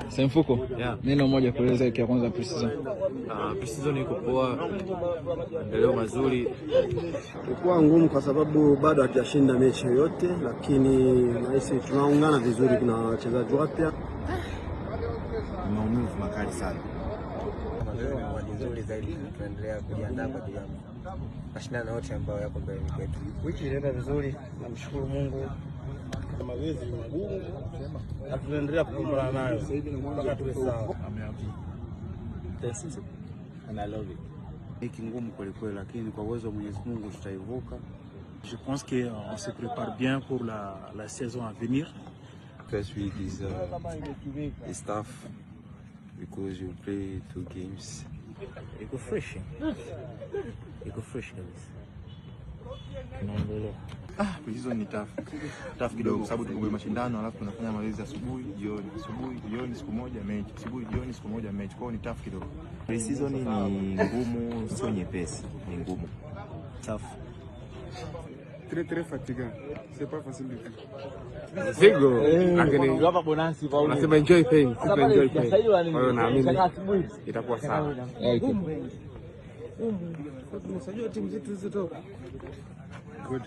Semfuko. Yeah. Neno moja kueleza wiki ya kwanza pre-season. Pre-season iko poa. Maendeleo mazuri. Ilikuwa ngumu kwa sababu bado hatujashinda mechi yoyote, lakini nahisi tunaungana vizuri na wachezaji wapya. Maumivu makali sana. Mazoezi ni nzuri zaidi, tunaendelea kujiandaa kwa ajili ya mashindano yote ambayo yako mbele yetu. Wiki inaenda vizuri, namshukuru Mungu. Mazoezi magumu na tunaendelea kupambana nayo mpaka tuwe sawa. And I love it. Wiki ngumu kweli kweli, lakini kwa uwezo wa Mwenyezi Mungu tutaivuka. Je pense que on se prépare bien pour la saison à venir. First week is it's tough because you play 2 games. Iko fresh. Iko fresh kabisa. Tunaendelea. Pre-season ni tough kidogo kwa sababu tuko mashindano alafu tunafanya mazoezi asubuhi jioni siku moja mechi, asubuhi jioni siku moja mechi. Kwa hiyo ni tough kidogo. Pre-season ni ngumu, sio nyepesi, ni ngumu. Tough. Très fatigant. C'est pas facile du tout. Zigo. Lakini hapa bonasi Paul. Nasema enjoy things, enjoy things. Kwa hiyo naamini itakuwa sawa. Unasajua timu zetu zitoka. Good.